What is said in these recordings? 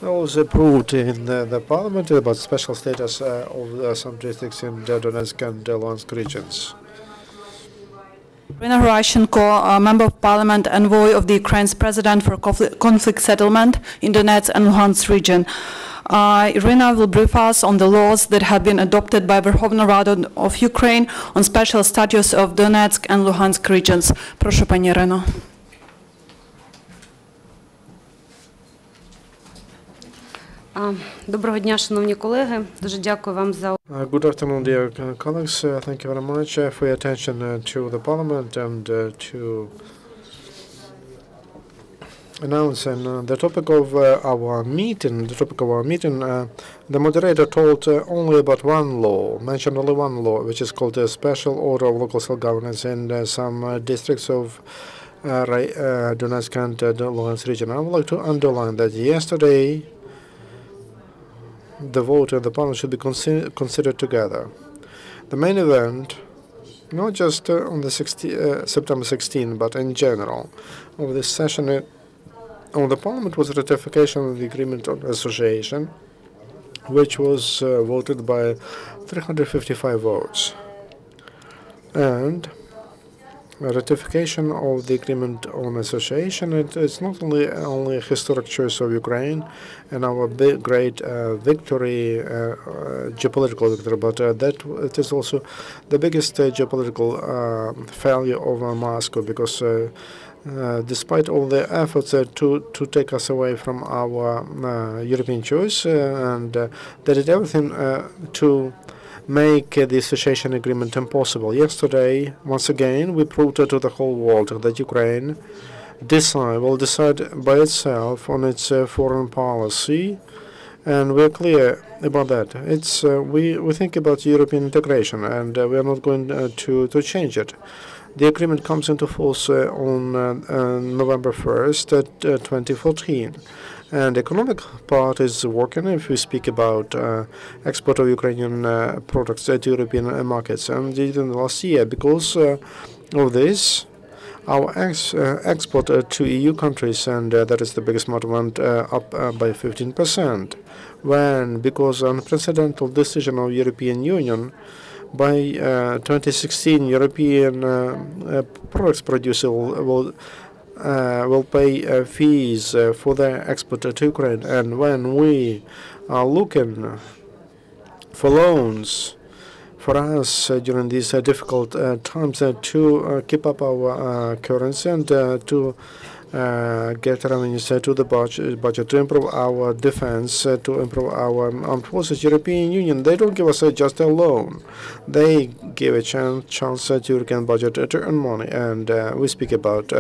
was approved in the parliament about special status of some districts in the Donetsk and Luhansk regions. Iryna Gerashchenko, Member of Parliament, envoy of the Ukraine's President for conflict settlement in Donetsk and Luhansk region. Iryna will brief us on the laws that have been adopted by Verkhovna Rada of Ukraine on special status of Donetsk and Luhansk regions. Прошу, пані Ірино. Доброго дня, шановні колеги. Дуже дякую вам за Good afternoon, dear colleagues. Thank you very much for your attention to the Parliament and to announce the topic of our meeting. The moderator told only about one law, mentioned only one law, which is called a Special Order of Local Self-Governance in some districts of Donetsk and Luhansk region. I would like to underline that yesterday the vote in the Parliament should be considered together. The main event, not just on the September 16, but in general, of this session of the Parliament was ratification of the Agreement on Association, which was voted by 355 votes. And ratification of the Agreement on Association, it is not only a historic choice of Ukraine and our great victory, geopolitical victory, but that it is also the biggest geopolitical failure of Moscow, because despite all the efforts to take us away from our European choice, and they did everything to make the association agreement impossible. Yesterday, once again, we proved to the whole world that Ukraine will decide by itself on its foreign policy, and we're clear about that. It's we think about European integration, and we are not going to change it. The agreement comes into force on November 1st, 2014. And the economic part is working if we speak about export of Ukrainian products to European markets. And in the last year, because of this, our export to EU countries, and that is the biggest amount, went up by 15%. Because unprecedented decision of European Union, by 2016, European products producer will pay fees for their export to Ukraine. And when we are looking for loans for us during these difficult times to keep up our currency and to get revenues to the budget, to improve our defense, to improve our armed forces, European Union, they don't give us just a loan. They give a chance to European budget to earn money. And we speak about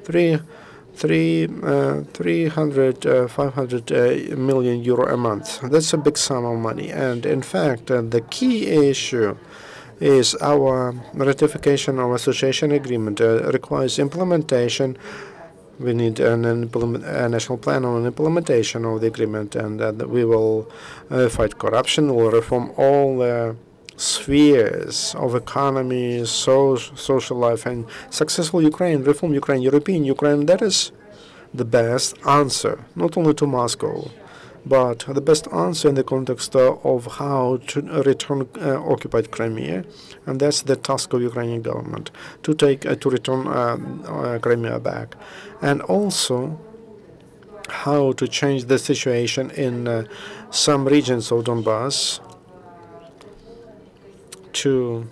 500 million euro a month. That's a big sum of money. And in fact, the key issue is our ratification of association agreement requires implementation. We need a national plan on implementation of the agreement, and we will fight corruption. We'll reform all spheres of economy, social life, and successful Ukraine, reform Ukraine, European Ukraine. That is the best answer, not only to Moscow, but the best answer in the context of how to return occupied Crimea, and that's the task of Ukrainian government to return Crimea back, and also how to change the situation in some regions of Donbass to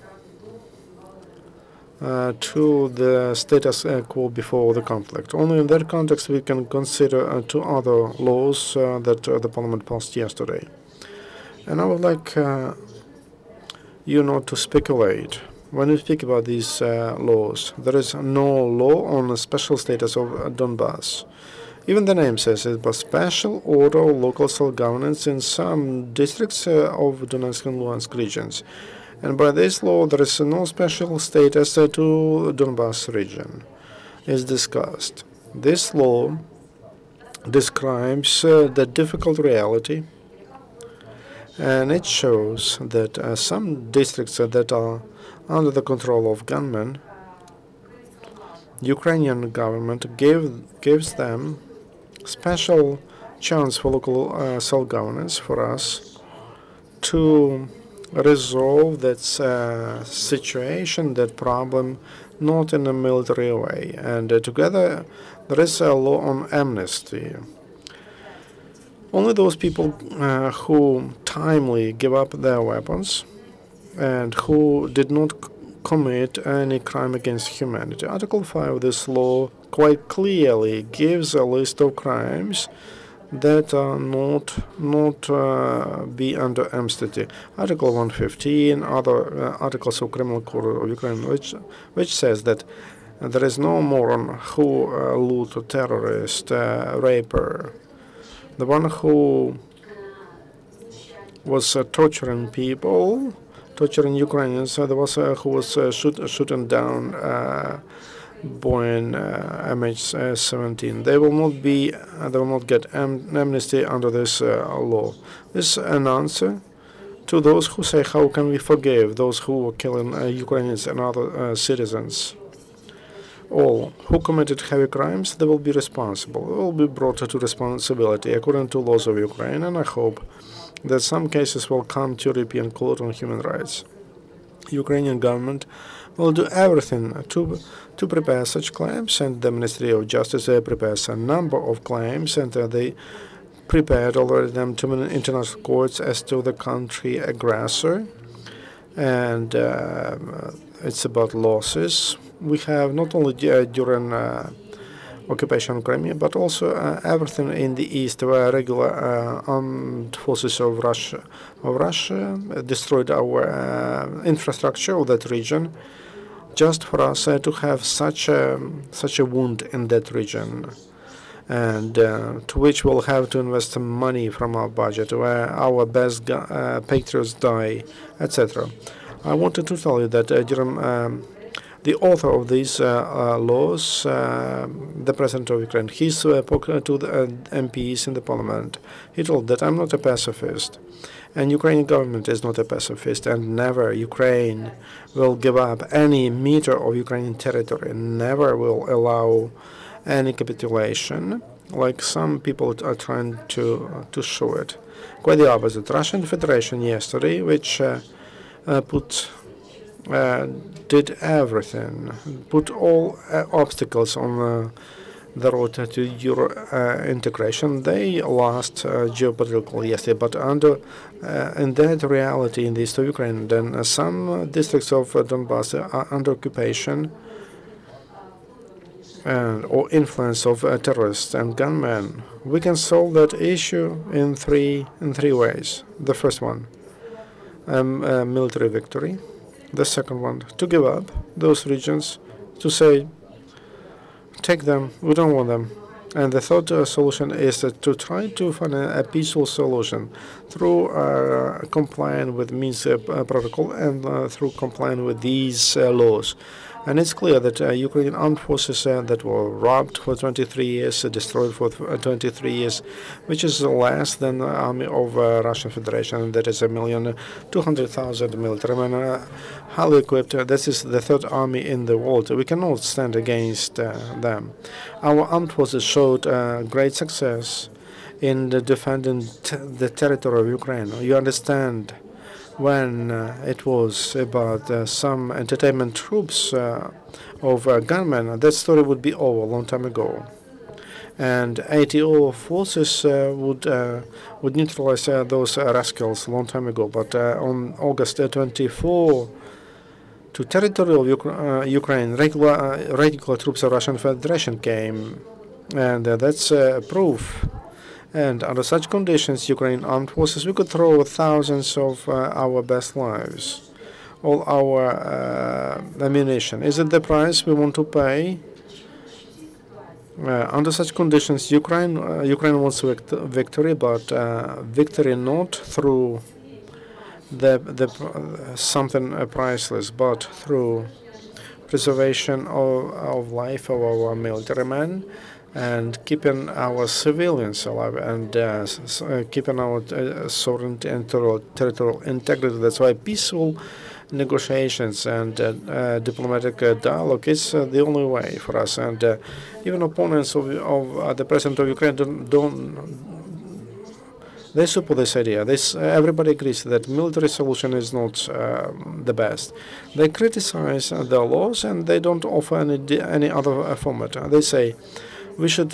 the status quo before the conflict. Only in that context we can consider two other laws that the Parliament passed yesterday. And I would like you not to speculate. When you speak about these laws, there is no law on the special status of Donbass. Even the name says it, but special order of local self-governance in some districts of Donetsk and Luhansk regions. And by this law, there is no special status to Donbass region. Is discussed. This law describes the difficult reality, and it shows that some districts that are under the control of gunmen, Ukrainian government gives them special chance for local self-governance for us to resolve that situation, that problem, not in a military way. And together, there is a law on amnesty. Only those people who timely give up their weapons and who did not commit any crime against humanity. Article 5 of this law quite clearly gives a list of crimes that are not be under amnesty. Article 115, other articles of Criminal Code of Ukraine, which says that there is no moron who loot, terrorist, raper, the one who was torturing people, torturing Ukrainians, the one who was shooting down Boeing MH17. They will not get amnesty under this law. This is an answer to those who say, how can we forgive those who were killing Ukrainians and other citizens? All who committed heavy crimes, they will be responsible. They will be brought to responsibility according to laws of Ukraine, and I hope that some cases will come to European Court on Human Rights. Ukrainian government will do everything to prepare such claims, and the Ministry of Justice prepares a number of claims, and they prepared already them to international courts as to the country aggressor, and it's about losses. We have not only during occupation of Crimea, but also everything in the east, where regular armed forces of Russia destroyed our infrastructure of that region, just for us to have such a wound in that region, and to which we'll have to invest some money from our budget, where our best patriots die, etc. I wanted to tell you that during the author of these laws, the President of Ukraine, he spoke to the MPs in the parliament. He told that I'm not a pacifist, and Ukrainian government is not a pacifist, and never Ukraine will give up any meter of Ukrainian territory, never will allow any capitulation, like some people are trying to show it. Quite the opposite. Russian Federation yesterday, which did everything, put all obstacles on the road to Euro integration. They lost geopolitical yesterday, but in that reality in the east of Ukraine, then some districts of Donbass are under occupation or influence of terrorists and gunmen. We can solve that issue in three ways. The first one, military victory. The second one, to give up those regions, to say, take them, we don't want them. And the third solution is to try to find a peaceful solution through complying with Minsk protocol and through complying with these laws. And it's clear that Ukrainian armed forces that were robbed for 23 years, destroyed for 23 years, which is less than the army of Russian Federation. That is 1,200,000 military men, highly equipped. This is the third army in the world. We cannot stand against them. Our armed forces showed great success in defending the territory of Ukraine. You understand, when it was about some entertainment troops of gunmen, that story would be over a long time ago. And ATO forces would neutralize those rascals a long time ago. But on August 24, to territory of Ukraine, regular troops of Russian Federation came, and that's proof. And under such conditions, Ukrainian armed forces, we could throw thousands of our best lives, all our ammunition. Is it the price we want to pay? Under such conditions, Ukraine wants victory, but victory not through something priceless, but through preservation of life of our military men, and keeping our civilians alive, and keeping our sovereignty and territorial integrity. That's why peaceful negotiations and diplomatic dialogue is the only way for us. And even opponents of the President of Ukraine They support this idea. Everybody agrees that military solution is not the best. They criticize the laws and they don't offer any other format. They say we should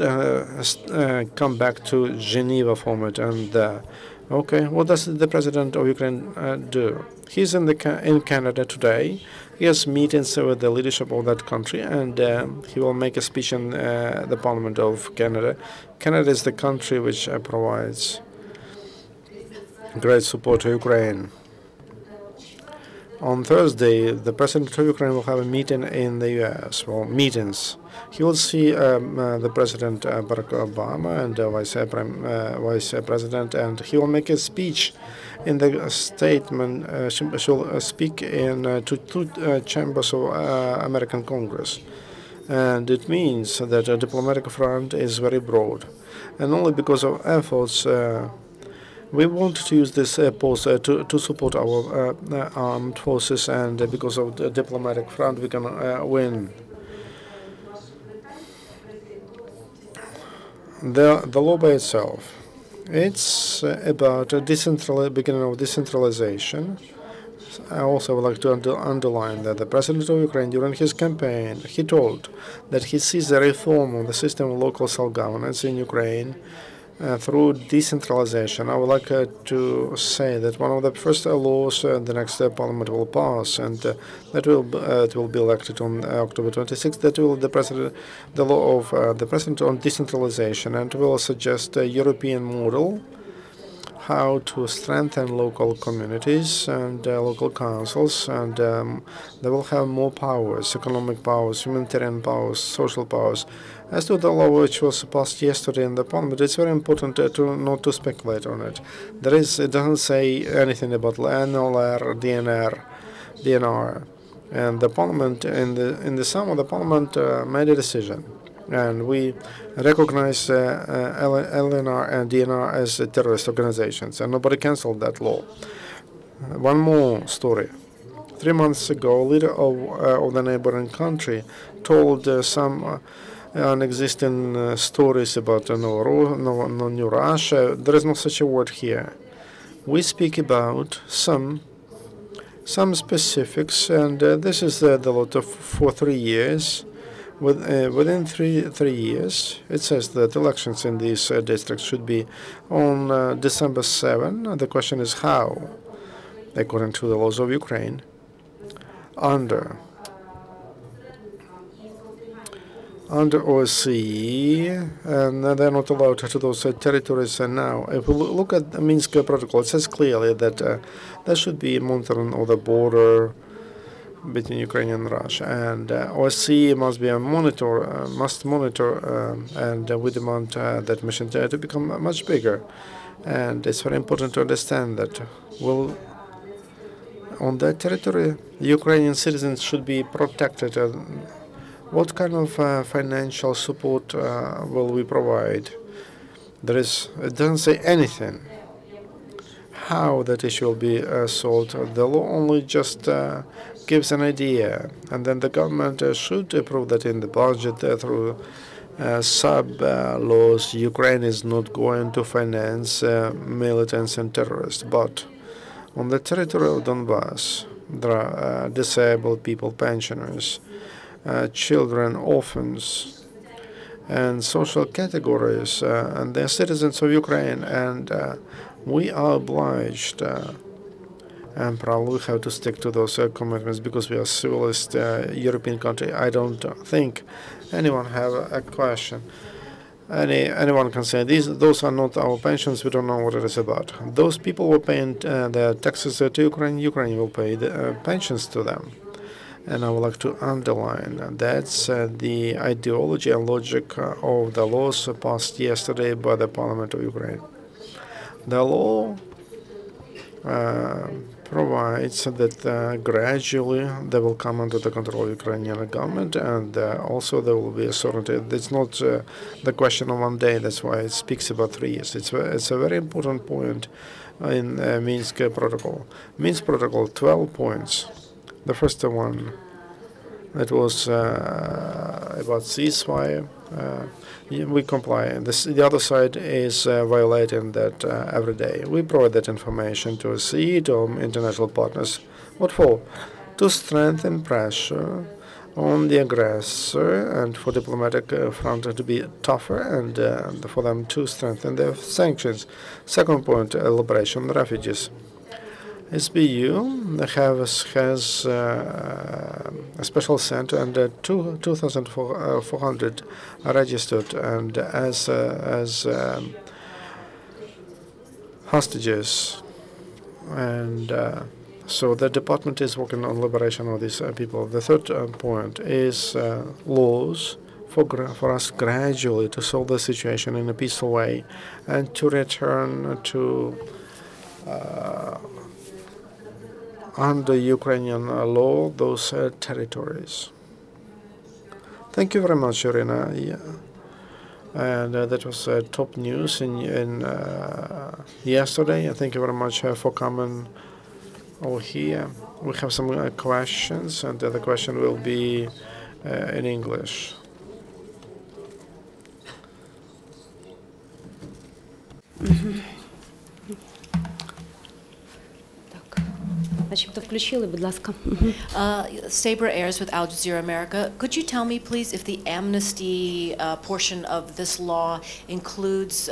come back to Geneva format. And okay, what does the president of Ukraine do? He's in Canada today. He has meetings with the leadership of that country, and he will make a speech in the Parliament of Canada. Canada is the country which provides great support to Ukraine. On Thursday, the president of Ukraine will have a meeting in the U.S. Well, meetings. He will see the president Barack Obama and vice president, and he will make a speech. In the statement, she will speak in to two chambers of American Congress, and it means that a diplomatic front is very broad, and only because of efforts. We want to use this post to support our armed forces, and because of the diplomatic front, we can win. The law by itself, it's about a beginning of decentralization. I also would like to underline that the president of Ukraine, during his campaign, he told that he sees the reform of the system of local self-governance in Ukraine through decentralization. I would like to say that one of the first laws the next parliament will pass, and that will be elected on October 26th. That will the law of the president on decentralization, and will suggest a European model how to strengthen local communities and local councils, and they will have more powers, economic powers, humanitarian powers, social powers. As to the law which was passed yesterday in the parliament, it's very important not to speculate on it. It doesn't say anything about NLR, DNR, and the parliament in the summer the parliament made a decision, and we recognize LNR and DNR as terrorist organizations, and nobody cancelled that law. One more story. 3 months ago, a leader of the neighboring country told some unexisting stories about new Russia. There is no such a word here. We speak about some specifics, and this is the lot for 3 years. Within three years, it says that elections in these districts should be on December 7. The question is how, according to the laws of Ukraine, under OSCE, and they're not allowed to those territories. And now, if we look at the Minsk Protocol, it says clearly that there should be monitoring of the border between Ukraine and Russia, and OSCE must monitor, and we demand that mission to become much bigger. And it's very important to understand that on that territory, Ukrainian citizens should be protected. What kind of financial support will we provide? It doesn't say anything how that issue will be solved. The law only just gives an idea, and then the government should approve that in the budget through sub-laws. Ukraine is not going to finance militants and terrorists, but on the territory of Donbass, there are disabled people, pensioners, children, orphans, and social categories, and they're citizens of Ukraine, and we are obliged and probably have to stick to those commitments because we are a civilist European country. I don't think anyone have a question. Anyone can say those are not our pensions. We don't know what it is about. Those people were paying their taxes to Ukraine. Ukraine will pay the pensions to them. And I would like to underline that's the ideology and logic of the laws passed yesterday by the Parliament of Ukraine. The law provides that gradually they will come under the control of Ukrainian government, and also there will be a certainty. It's not the question of one day. That's why it speaks about 3 years. It's a very important point in Minsk Protocol. Minsk Protocol, 12 points. The first one It was about ceasefire. We comply. The other side is violating that every day. We provide that information to CE, to international partners. What for? To strengthen pressure on the aggressor and for diplomatic front to be tougher and for them to strengthen their sanctions. Second point, liberation of refugees. SBU has a special center and 2,400 are registered and as hostages, and so the department is working on liberation of these people. The third point is laws for us gradually to solve the situation in a peaceful way and to return to under Ukrainian law those territories. Thank you very much, Iryna. Yeah. And that was top news in yesterday. Thank you very much for coming over here. We have some questions, and the question will be in English. Начебто включили, будь ласка. Saber Ayers with Al Jazeera America. Could you tell me, please, if the amnesty portion of this law includes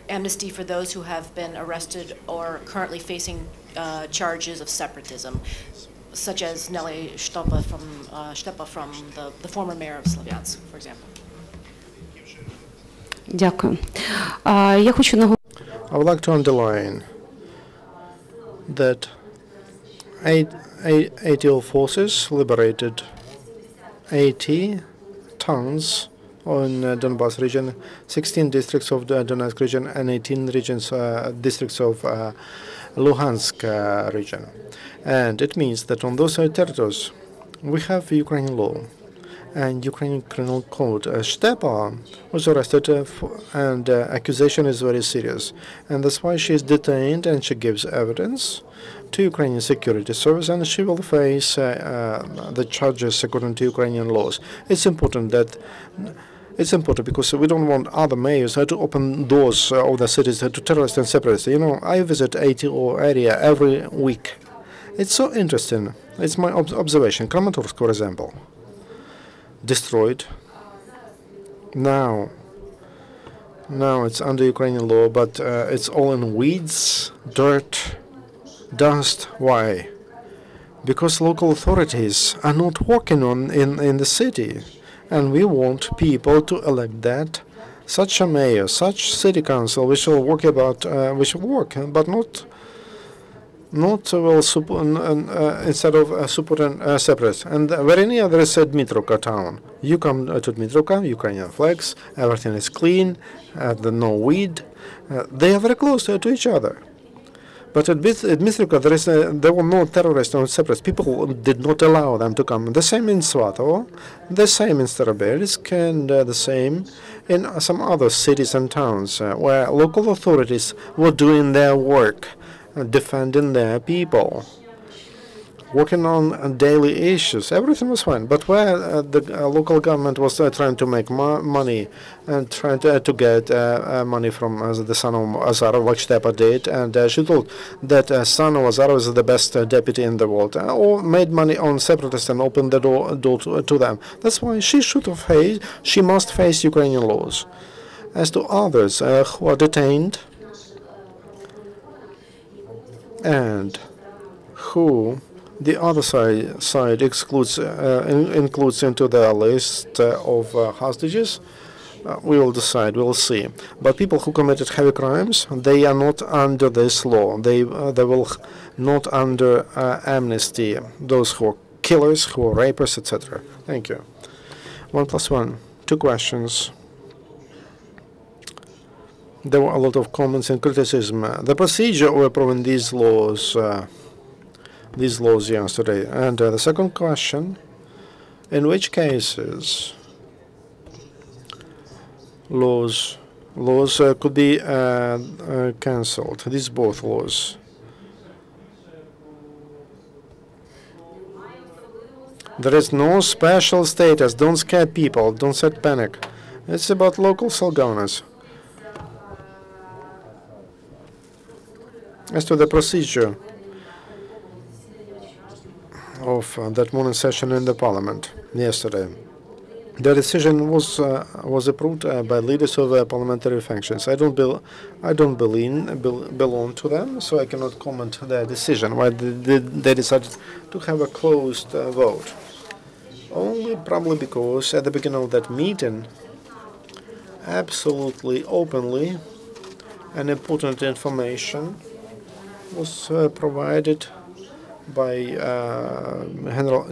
amnesty for those who have been arrested or currently facing charges of separatism, such as Nelly Stepa from the former mayor of Slavyansk, for example? Дякую. Я хочу I would like to underline that ATL forces liberated 80 towns in Donbas region, 16 districts of the Donetsk region, and 18 districts of Luhansk region. And it means that on those territories we have Ukrainian law and Ukrainian criminal code. Stepa was arrested and accusation is very serious. And that's why she is detained and she gives evidence to Ukrainian security service and she will face the charges according to Ukrainian laws. It's important because we don't want other mayors to open doors of the cities to terrorists and separatists. You know, I visit ATO area every week. It's so interesting. It's my observation. Kramatorsk, for example, destroyed. Now it's under Ukrainian law, but it's all in weeds, dirt, dust. Why? Because local authorities are not working in the city, and we want people to elect that such a mayor, such city council. We shall work but not instead of supporting separatists. And very near there is a Dmitrovka town. You come to Dmitrovka, Ukrainian flags, everything is clean, no weed. They are very close to each other. But at Dmitrovka there were no terrorists or separatists. People did not allow them to come. The same in Svatovo, the same in Starobelsk, and the same in some other cities and towns where local authorities were doing their work, defending their people, working on daily issues. Everything was fine. But where the local government was trying to make money and trying to get money from the son of Azarov, like Stepa did, and she told that son of Azarov is the best deputy in the world, or made money on separatists and opened the door to them. That's why she must face Ukrainian laws. As to others who are detained and who the other side includes into the list of hostages, we will decide, we will see. But people who committed heavy crimes, they are not under this law. They will not under amnesty. Those who are killers, who are rapists, etc. Thank you. 1+1. 2 questions. There were a lot of comments and criticism. The procedure of approving these laws yesterday. And the second question, in which cases laws could be cancelled? These both laws. There is no special status. Don't scare people. Don't set panic. It's about local self-governance. As to the procedure of that morning session in the parliament yesterday, the decision was approved by leaders of parliamentary functions. I don't belong to them, so I cannot comment their decision. Why they decided to have a closed vote? Only probably because at the beginning of that meeting, absolutely openly, and important information was provided by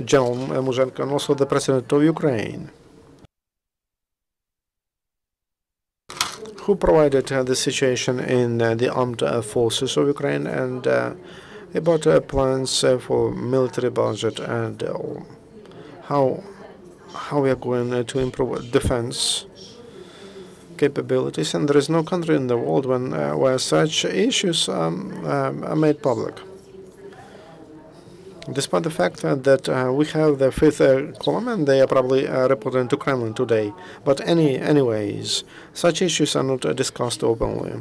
General Muzhenko and also the President of Ukraine, who provided the situation in the armed forces of Ukraine and about plans for military budget and how we are going to improve defense capabilities. And there is no country in the world where such issues are made public. Despite the fact that we have the fifth column, and they are probably reporting to Kremlin today. But anyways, such issues are not discussed openly.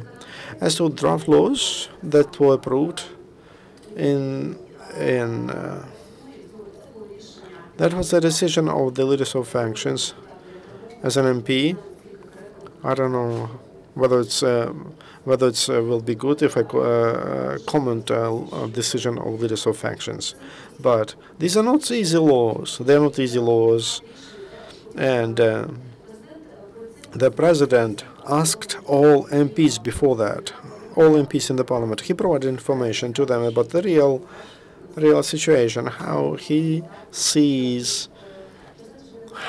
As to draft laws that were approved that was the decision of the leaders of factions. As an MP, I don't know whether it's will be good if I comment on decision of leaders of factions, but these are not easy laws. They are not easy laws, and the president asked all MPs before that, all MPs in the parliament. He provided information to them about the real situation, how he sees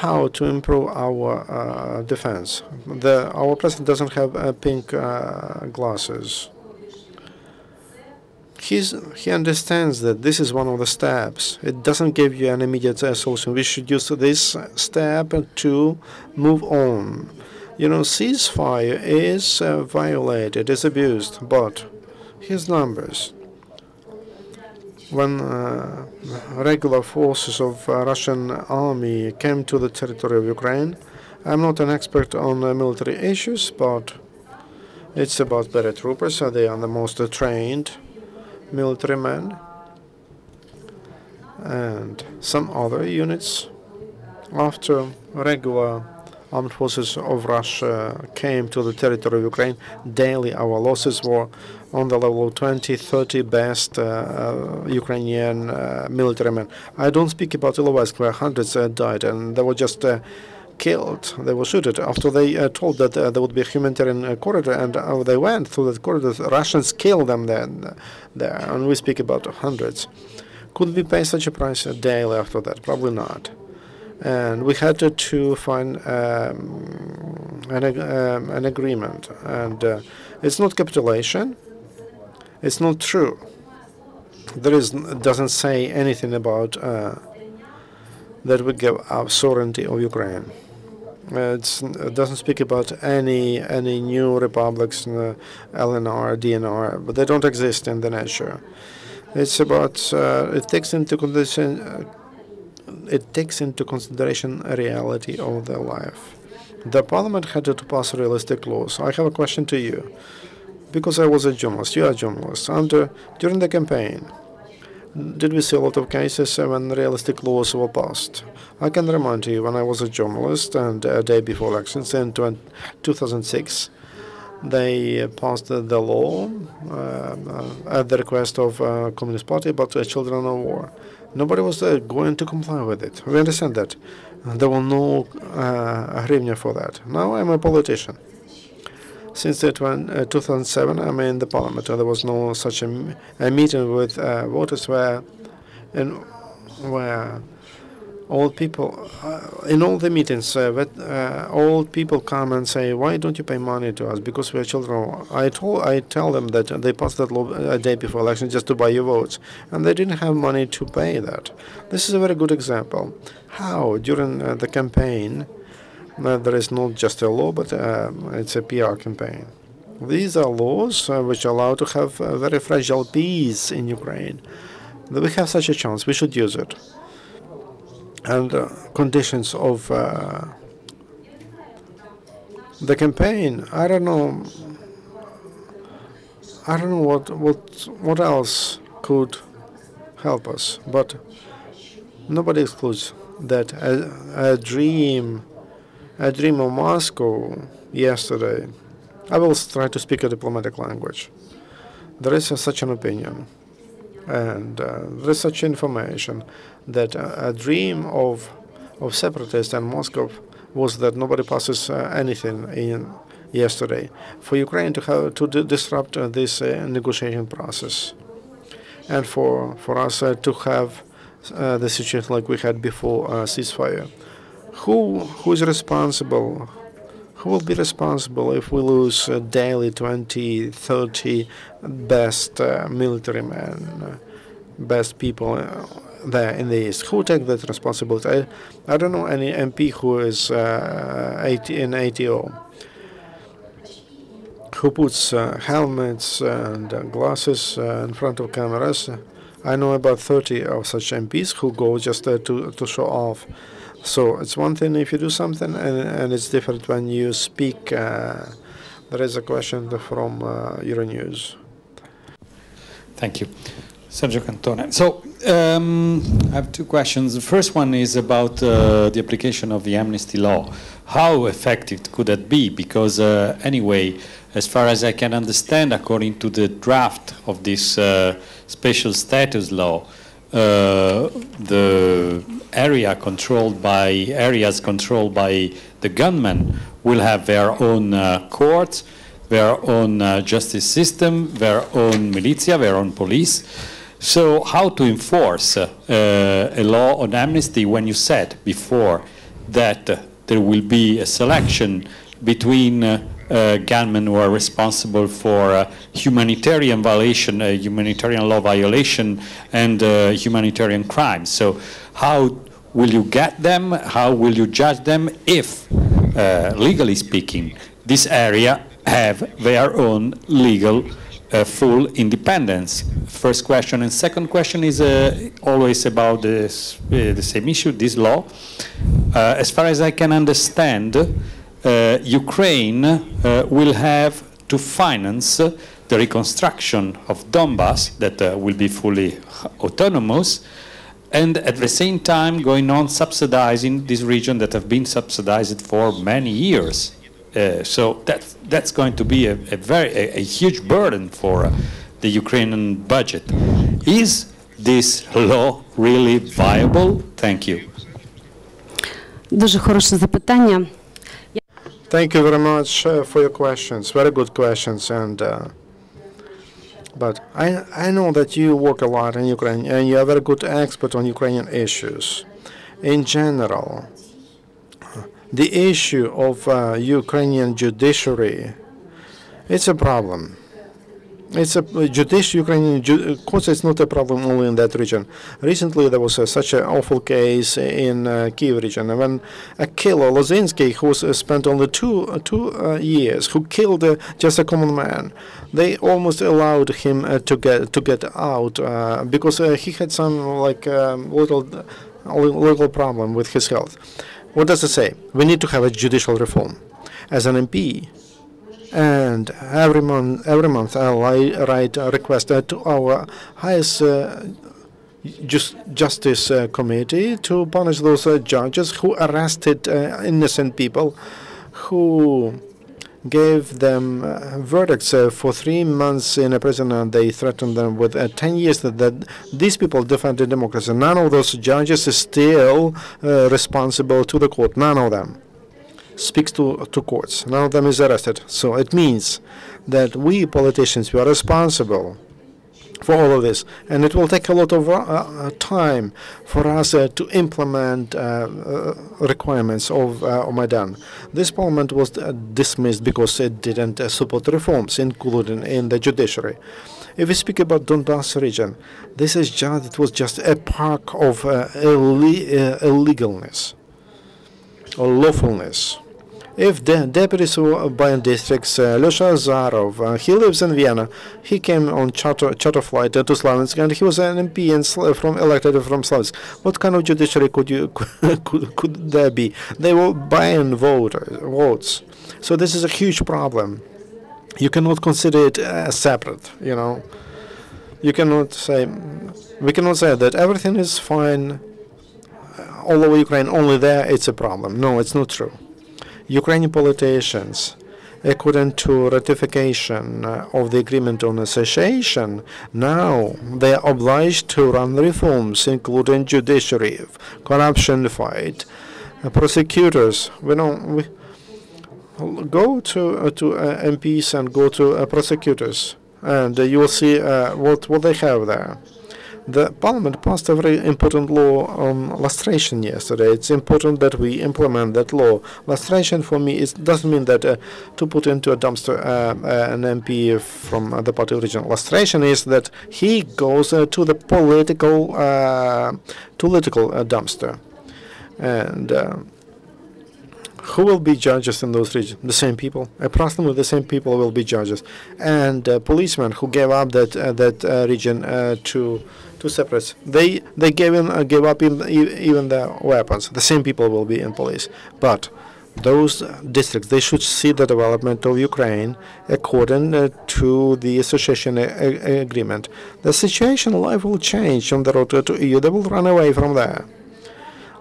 how to improve our defense. Our president doesn't have pink glasses. He understands that this is one of the steps. It doesn't give you an immediate solution. We should use this step to move on. You know, ceasefire is violated, is abused, but here's numbers. When regular forces of Russian army came to the territory of Ukraine, I'm not an expert on military issues, but it's about paratroopers. They are the most trained military men, and some other units. After regular armed forces of Russia came to the territory of Ukraine, daily our losses were on the level of 20, 30 best Ukrainian military men. I don't speak about Ilovaisk, where hundreds died, and they were just killed. They were shot after they told that there would be a humanitarian corridor, and they went through that corridor. The Russians killed them there, and we speak about hundreds. Could we pay such a price daily after that? Probably not. And we had to find an agreement, and it's not capitulation. It's not true. Doesn't say anything about that we give up sovereignty of Ukraine. It doesn't speak about any new republics, LNR, DNR, but they don't exist in the nature. It's about it takes into consideration a reality of their life. The parliament had to pass realistic laws. I have a question to you, because I was a journalist. You are a journalist. During the campaign, did we see a lot of cases when realistic laws were passed? I can remind you, when I was a journalist and a day before elections in 2006, they passed the law at the request of Communist Party about children of war. Nobody was going to comply with it. We understand that. There was no hryvnia for that. Now I'm a politician. Since 2007, I'm in the parliament. There was no such a meeting with voters where old people, in all the meetings, old people come and say, "Why don't you pay money to us? Because we are children." I tell them that they passed that law a day before election just to buy your votes, and they didn't have money to pay that. This is a very good example how during the campaign there is not just a law, but it's a PR campaign. These are laws which allow to have very fragile peace in Ukraine. We have such a chance. We should use it. and conditions of the campaign. I don't know. I don't know what else could help us, but nobody excludes that a dream of Moscow yesterday. I will try to speak a diplomatic language. There is such an opinion, and there is such information that a dream of separatists in Moscow was that nobody passes anything in yesterday for Ukraine to have to disrupt this negotiation process, and for us to have the situation like we had before ceasefire. Who is responsible? Who will be responsible if we lose daily 20, 30 best military men, best people there in the East? Who take that responsibility? I don't know any MP who is in ATO, who puts helmets and glasses in front of cameras. I know about 30 of such MPs who go just to show off. So it's one thing if you do something, and it's different when you speak. There is a question from Euronews. Thank you. Sergio Cantone. So I have two questions. The first one is about the application of the amnesty law. How effective could that be? Because anyway, as far as I can understand, according to the draft of this special status law, the areas controlled by the gunmen will have their own courts, their own justice system, their own militia, their own police. So how to enforce a law on amnesty when you said before that there will be a selection between gunmen who are responsible for humanitarian violation, humanitarian law violation, and humanitarian crimes. So how will you get them? How will you judge them if, legally speaking, this area have their own legal full independence? First question. And second question is always about this, the same issue, this law. As far as I can understand, Ukraine will have to finance the reconstruction of Donbass that will be fully autonomous, and at the same time going on subsidizing this region that have been subsidized for many years. So that's going to be a huge burden for the Ukrainian budget. Is this law really viable? Thank you. Дуже хороше запитання. Thank you very much for your questions. Very good questions. And but I know that you work a lot in Ukraine, and you are a very good expert on Ukrainian issues. In general, the issue of Ukrainian judiciary, it's a problem. It's a Ukrainian courts. It's not a problem only in that region. Recently, there was such an awful case in Kiev region when a killer, Lozinsky, who spent only two years, who killed just a common man. They almost allowed him to get out because he had some little problem with his health. What does it say? We need to have a judicial reform. As an MP. And every month I write a request to our highest justice committee to punish those judges who arrested innocent people, who gave them verdicts for 3 months in a prison, and they threatened them with 10 years that these people defended democracy. None of those judges is still responsible to the court. None of them speaks to courts. None of them is arrested. So it means that we politicians, we are responsible for all of this, and it will take a lot of time for us to implement requirements of Maidan. This parliament was dismissed because it didn't support reforms, including in the judiciary. If we speak about Donbass region, this is it was just a park of illegalness or lawfulness. If the deputies by districts, Lusha Zarov, he lives in Vienna. He came on charter flight to Slaviansk, and he was an MP elected from Slaviansk. What kind of judiciary could there be? They were buying votes. So this is a huge problem. You cannot consider it separate. You cannot say we cannot say that everything is fine all over Ukraine. Only there it's a problem. No, it's not true. Ukrainian politicians, according to ratification of the agreement on association, now they are obliged to run reforms, including judiciary, corruption fight, prosecutors. We go to MPs and go to prosecutors, and you will see what they have there. The parliament passed a very important law on lustration yesterday. It's important that we implement that law. Lustration for me doesn't mean that to put into a dumpster an MP from the party origin. Lustration is that he goes to the political dumpster. And who will be judges in those regions? The same people. Approximately the same people will be judges. And policemen who gave up that region to separatists, they gave up even their weapons. The same people will be in police. But those districts, they should see the development of Ukraine according to the association agreement. The situation in life will change on the road to EU. They will run away from there.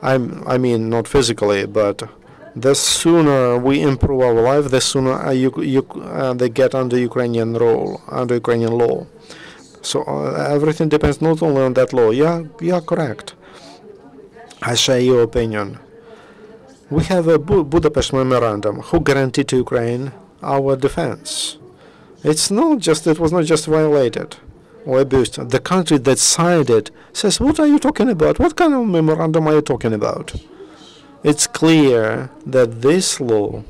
I mean, not physically, but the sooner we improve our life, the sooner they get under Ukrainian rule, under Ukrainian law. So everything depends not only on that law. Yeah, you are correct. I share your opinion. We have a Budapest memorandum who guaranteed to Ukraine our defense. It was not just violated or abused. The country that signed it says, "What are you talking about? What kind of memorandum are you talking about?" It's clear that this law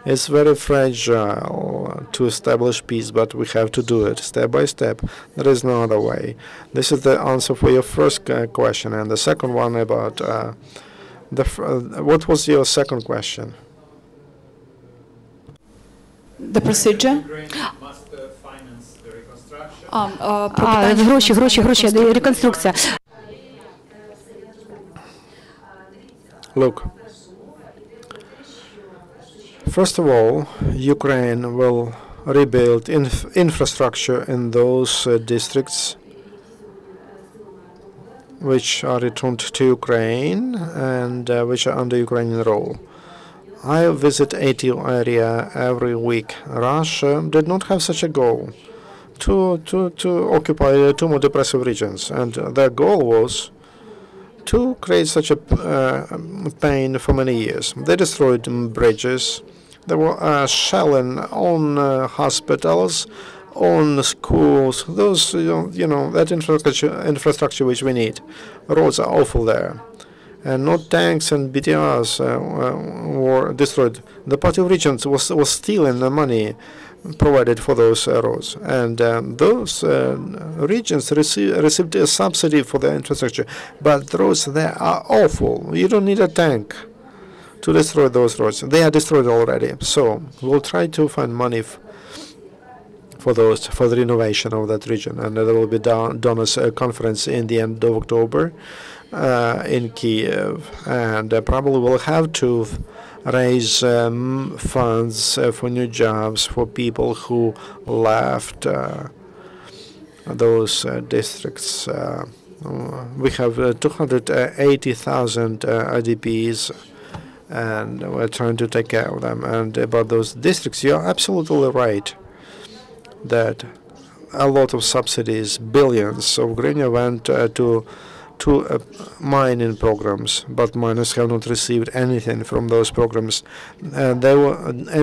is very fragile to establish peace, but we have to do it step by step. There is no other way. This is the answer for your first question. And the second one about what was your second question? The procedure? Must finance the reconstruction. Гроші, реконструкція. Look, first of all, Ukraine will rebuild infrastructure in those districts which are returned to Ukraine and which are under Ukrainian rule. I visit AT area every week. Russia did not have such a goal to occupy two more depressive regions, and their goal was to create such a pain for many years. They destroyed bridges. They were shelling on hospitals, on schools. Those, that infrastructure which we need. Roads are awful there, and not tanks and BTRs were destroyed. The party of regions was stealing the money provided for those roads, and those regions received a subsidy for the infrastructure, but the roads there are awful. You don't need a tank to destroy those roads. They are destroyed already. So we'll try to find money for the renovation of that region, and there will be donors conference in the end of October in Kiev, and probably we'll have to raise funds for new jobs for people who left those districts. We have 280,000 IDPs, and we're trying to take care of them. And about those districts, you're absolutely right that a lot of subsidies, billions of hryvnia went to mining programs, but miners have not received anything from those programs. There were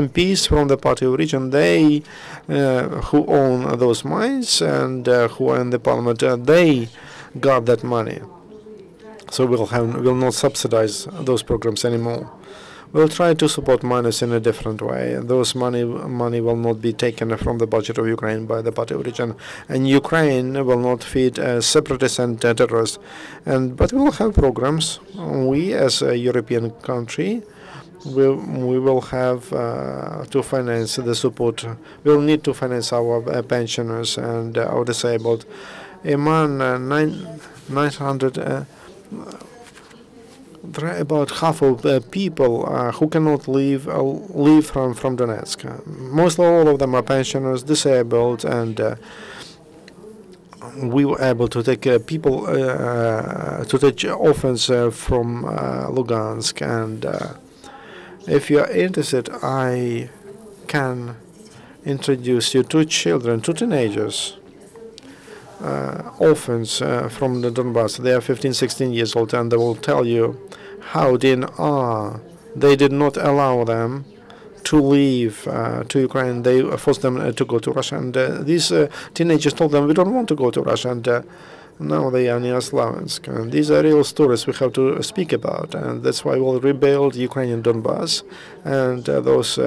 MPs from the party of region, they who own those mines and who are in the parliament, they got that money. So we'll not subsidize those programs anymore. We'll try to support miners in a different way. Those money will not be taken from the budget of Ukraine by the party of region, and Ukraine will not feed separatists and terrorists. But we will have programs. We, as a European country, we will have to finance the support. We'll need to finance our pensioners and our disabled. A man, 900. There are about half of people who cannot leave from Donetsk. Mostly all of them are pensioners, disabled, and we were able to take people to take orphans from Lugansk. And if you are interested, I can introduce you to children, to teenagers, orphans from the Donbass. They are 15, 16 years old, and they will tell you how they did not allow them to leave to Ukraine. They forced them to go to Russia. And these teenagers told them, we don't want to go to Russia. And now they are near Slaviansk. And these are real stories we have to speak about. And that's why we'll rebuild Ukrainian Donbass and those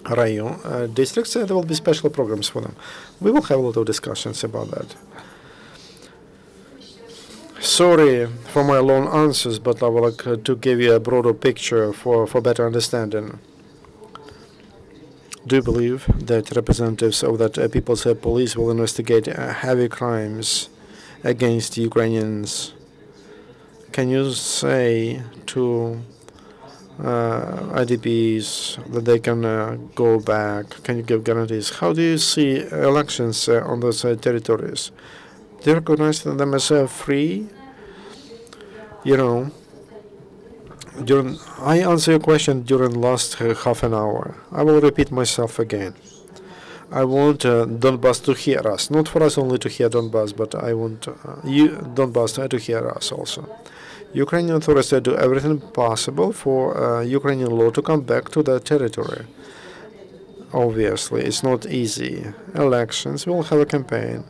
Rayon districts. There will be special programs for them. We will have a lot of discussions about that. Sorry for my long answers, but I would like to give you a broader picture for better understanding. Do you believe that representatives of that People's Police will investigate heavy crimes against Ukrainians? Can you say to IDPs that they can go back? Can you give guarantees? How do you see elections on those territories? Do you recognize them as free? You know, I answered your question during last half an hour. I will repeat myself again. I want Donbass to hear us, not for us only to hear Donbass, but I want Donbass to hear us also. Ukrainian authorities do everything possible for Ukrainian law to come back to their territory. Obviously, it's not easy. Elections, we'll have a campaign.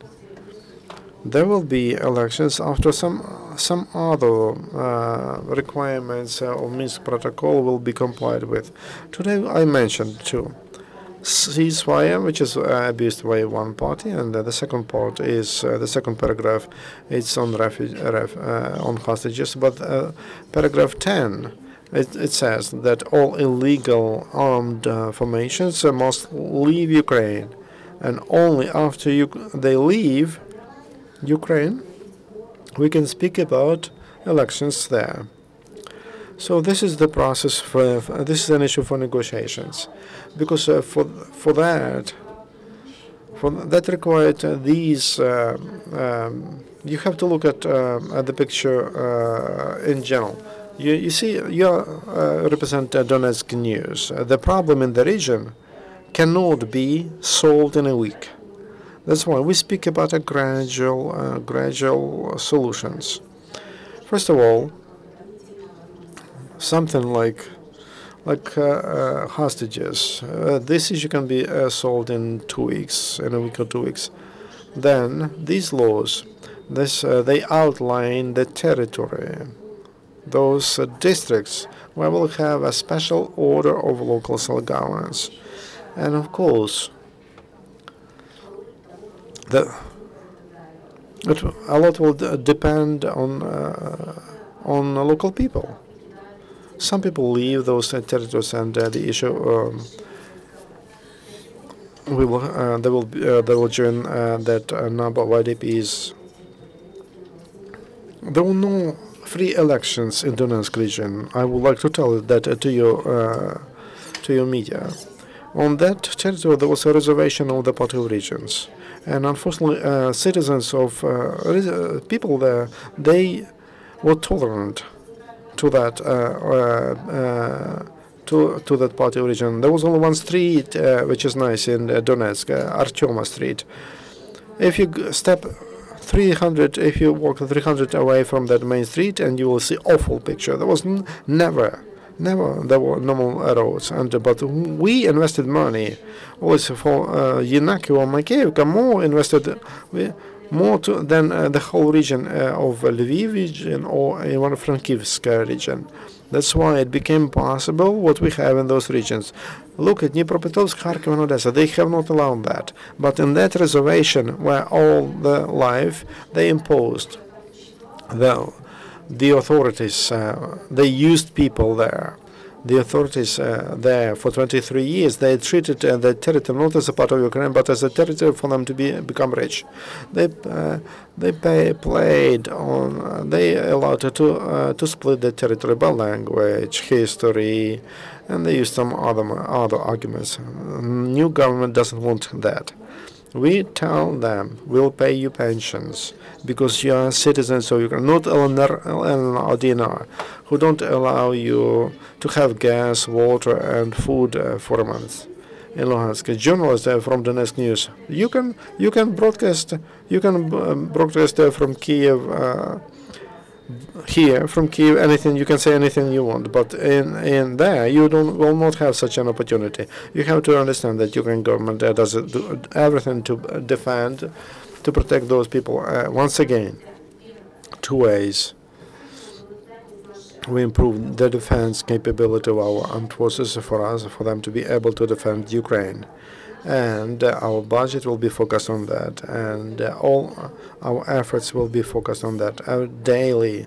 There will be elections after some other requirements of Minsk Protocol will be complied with. Today I mentioned two. Ceasefire, which is abused by one party, and the second part is the second paragraph. It's on on hostages, but paragraph 10 it says that all illegal armed formations must leave Ukraine, and only after they leave Ukraine, we can speak about elections there. So this is the process this is an issue for negotiations, because for that required these. You have to look at the picture in general. You see, you represent Donetsk news. The problem in the region cannot be solved in a week. That's why we speak about a gradual solutions. First of all, something like hostages. This issue can be solved in 2 weeks, in a week or 2 weeks. Then these laws, they outline the territory, those districts where we'll have a special order of local self-governance, and of course, a lot will depend on local people. Some people leave those territories, and the issue they will join that number of IDPs. There were no free elections in Donetsk region. I would like to tell that to your media. On that territory, there was a reservation of the party of regions, and unfortunately, citizens of people there, they were tolerant to that to that party of region. There was only one street which is nice in Donetsk, Artyoma Street. If you if you walk 300 away from that main street, and you will see awful picture. There was never there were normal roads, but we invested money also for Yenaki or Makeyevka, more than the whole region of Lviv region or Ivano-Frankivsk region. That's why it became possible what we have in those regions. Look at Dnipropetrovsk, Kharkiv, and Odessa. They have not allowed that. But in that reservation, where all the life, they imposed the authorities. They used people there. The authorities there for 23 years, they treated the territory not as a part of Ukraine, but as a territory for them to become rich. They played on. They allowed to split the territory by language, history, and they used some other arguments. New government doesn't want that. We tell them, we'll pay you pensions because you are citizens of Ukraine, not LNR or DNR, who don't allow you to have gas, water, and food for a month. In Luhansk, journalists from Donetsk News, you can broadcast from Kiev. Here from Kiev, anything you can say anything you want, but in there you will not have such an opportunity. You have to understand that Ukraine government does do everything to defend, to protect those people. Once again, two ways. We improve the defense capability of our armed forces for them to be able to defend Ukraine. And our budget will be focused on that, and all our efforts will be focused on that. Daily,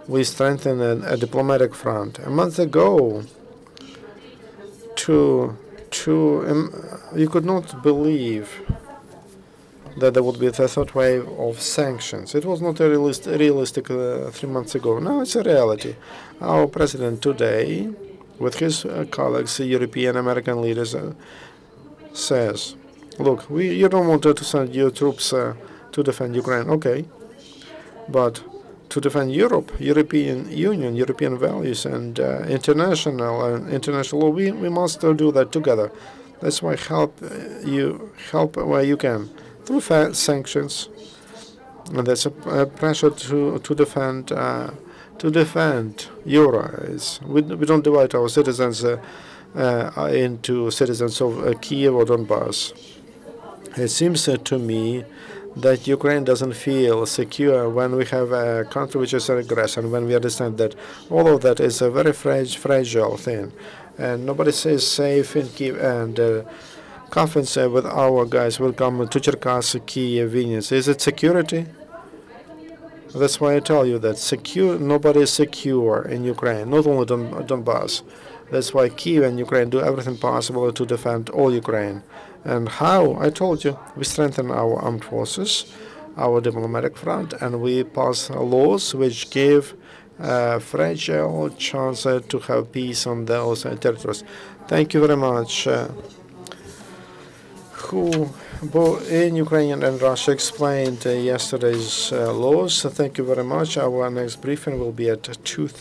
we strengthen a diplomatic front. A month ago, you could not believe that there would be a third wave of sanctions. It was not a realistic 3 months ago. Now it's a reality. Our president today, with his colleagues, European, American leaders, says, look, you don't want to send your troops to defend Ukraine, okay, but to defend Europe, European Union, European values, and international law, we must do that together. That's why help where you can through sanctions, and there's a pressure to defend euros. We don't divide our citizens into citizens of Kiev or Donbass. It seems to me that Ukraine doesn't feel secure when we have a country which is an aggressor, and when we understand that all of that is a very fragile thing, and nobody says safe in Kiev, and coffins with our guys will come to Cherkasy, Kiev, Vilnius. Is it security? That's why I tell you that nobody is secure in Ukraine, not only Donbass. That's why Kiev and Ukraine do everything possible to defend all Ukraine. And how? I told you, we strengthen our armed forces, our diplomatic front, and we pass laws which give a fragile chance to have peace on those territories. Thank you very much. Who both in Ukraine and Russia explained yesterday's laws. Thank you very much. Our next briefing will be at 2:30.